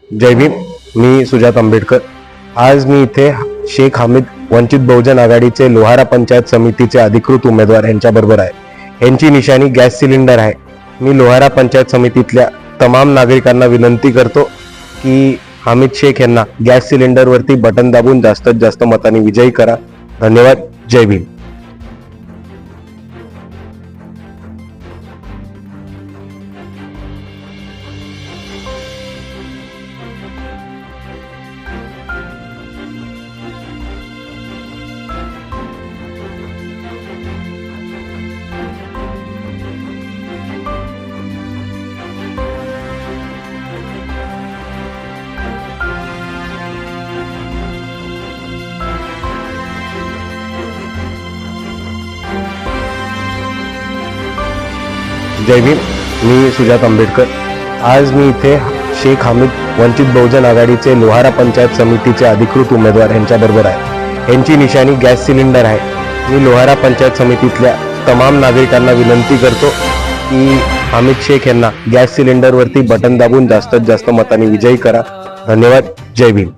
जय भीम. मी सुजात आंबेडकर. आज मी इथे शेख हामिद वंचित बहुजन आघाडीचे लोहारा पंचायत समितीचे अधिकृत उमेदवार यांच्याबरोबर आहे. यांची निशाणी गॅस सिलेंडर आहे. मी लोहारा पंचायत समितीतल्या तमाम नागरिकांना विनंती करतो की हामिद शेख यांना गॅस सिलेंडरवरती बटन दाबून जास्तीत जास्त मतांनी विजयी करा. धन्यवाद. जय भीम. जय भीम. मी सुजात आंबेडकर. आज मी इथे शेख हामिद वंचित बहुजन आघाडीचे लोहारा पंचायत समितीचे अधिकृत उमेदवार यांच्याबरोबर आहे. यांची निशाणी गॅस सिलेंडर आहे. मी लोहारा पंचायत समितीतल्या तमाम नागरिकांना विनंती करतो की हामिद शेख यांना गॅस सिलेंडरवरती बटन दाबून जास्तीत जास्त मतांनी विजयी करा. धन्यवाद. जय भीम.